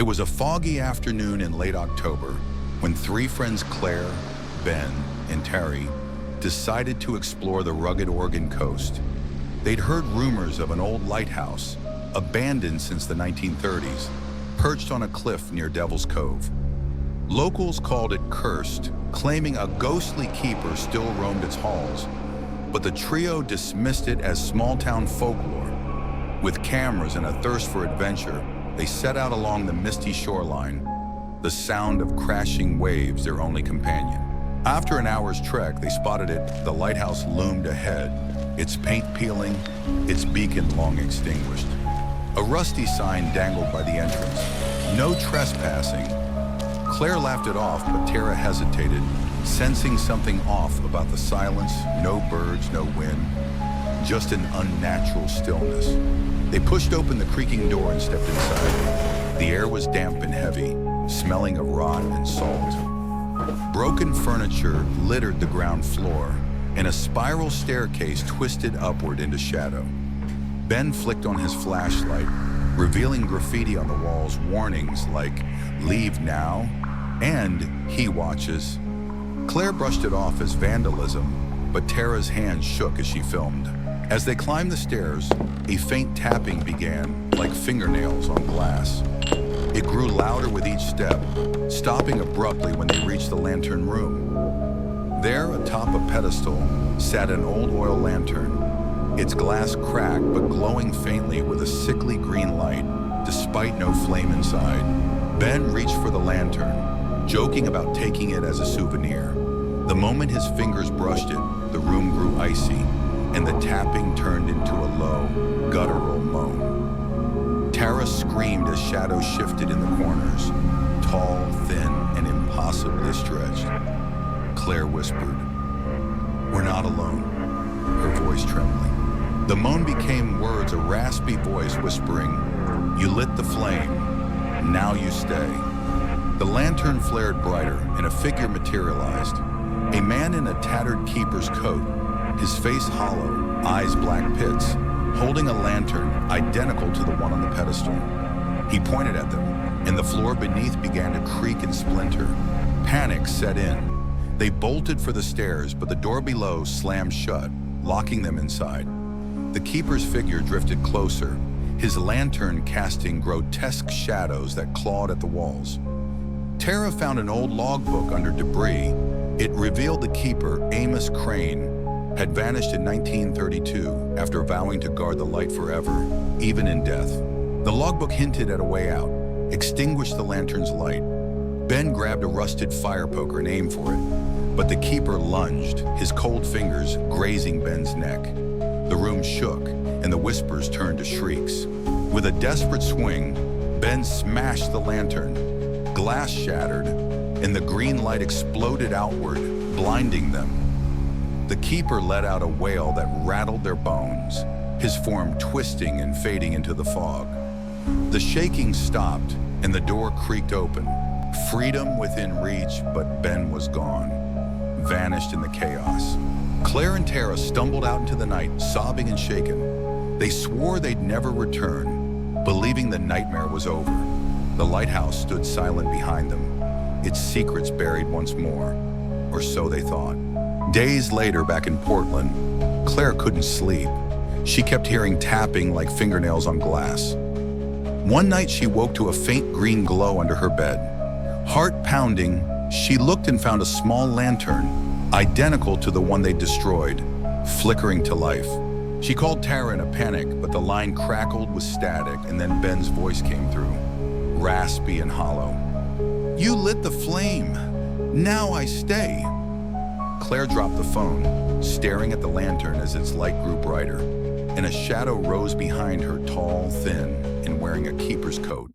was a foggy afternoon in late October when three friends, Claire, Ben, and Terry, decided to explore the rugged Oregon coast. They'd heard rumors of an old lighthouse, abandoned since the 1930s, perched on a cliff near Devil's Cove. Locals called it cursed, claiming a ghostly keeper still roamed its halls, but the trio dismissed it as small-town folklore. With cameras and a thirst for adventure, they set out along the misty shoreline, the sound of crashing waves their only companion. After an hour's trek, they spotted it. The lighthouse loomed ahead, its paint peeling, its beacon long extinguished. A rusty sign dangled by the entrance. No trespassing. Claire laughed it off, but Tara hesitated, sensing something off about the silence. No birds, no wind, just an unnatural stillness. They pushed open the creaking door and stepped inside. The air was damp and heavy, smelling of rot and salt. Broken furniture littered the ground floor, and a spiral staircase twisted upward into shadow. Ben flicked on his flashlight, revealing graffiti on the walls, warnings like, "Leave now," and "He watches." Claire brushed it off as vandalism, but Tara's hands shook as she filmed. As they climbed the stairs, a faint tapping began, like fingernails on glass. It grew louder with each step, stopping abruptly when they reached the lantern room. There, atop a pedestal, sat an old oil lantern, its glass cracked but glowing faintly with a sickly green light, despite no flame inside. Ben reached for the lantern, joking about taking it as a souvenir. The moment his fingers brushed it, the room grew icy, and the tapping turned into a low, guttural moan. Tara screamed as shadows shifted in the corners, tall, thin, and impossibly stretched. Claire whispered, "We're not alone," her voice trembling. The moan became words, a raspy voice whispering, "You lit the flame, now you stay." The lantern flared brighter, and a figure materialized. A man in a tattered keeper's coat, his face hollow, eyes black pits, holding a lantern identical to the one on the pedestal. He pointed at them, and the floor beneath began to creak and splinter. Panic set in. They bolted for the stairs, but the door below slammed shut, locking them inside. The keeper's figure drifted closer, his lantern casting grotesque shadows that clawed at the walls. Tara found an old logbook under debris. It revealed the keeper, Amos Crane, had vanished in 1932 after vowing to guard the light forever, even in death. The logbook hinted at a way out, extinguished the lantern's light. Ben grabbed a rusted fire poker and aimed for it, but the keeper lunged, his cold fingers grazing Ben's neck. The room shook, and the whispers turned to shrieks. With a desperate swing, Ben smashed the lantern. Glass shattered, and the green light exploded outward, blinding them. The keeper let out a wail that rattled their bones, his form twisting and fading into the fog. The shaking stopped, and the door creaked open. Freedom within reach, but Ben was gone, vanished in the chaos. Claire and Tara stumbled out into the night, sobbing and shaken. They swore they'd never return, believing the nightmare was over. The lighthouse stood silent behind them, its secrets buried once more, or so they thought. Days later, back in Portland, Claire couldn't sleep. She kept hearing tapping like fingernails on glass. One night, she woke to a faint green glow under her bed. Heart pounding, she looked and found a small lantern, identical to the one they destroyed, flickering to life. She called Tara in a panic, but the line crackled with static, and then Ben's voice came through, raspy and hollow. "You lit the flame. Now I stay." Claire dropped the phone, staring at the lantern as its light grew brighter, and a shadow rose behind her, tall, thin, and wearing a keeper's coat.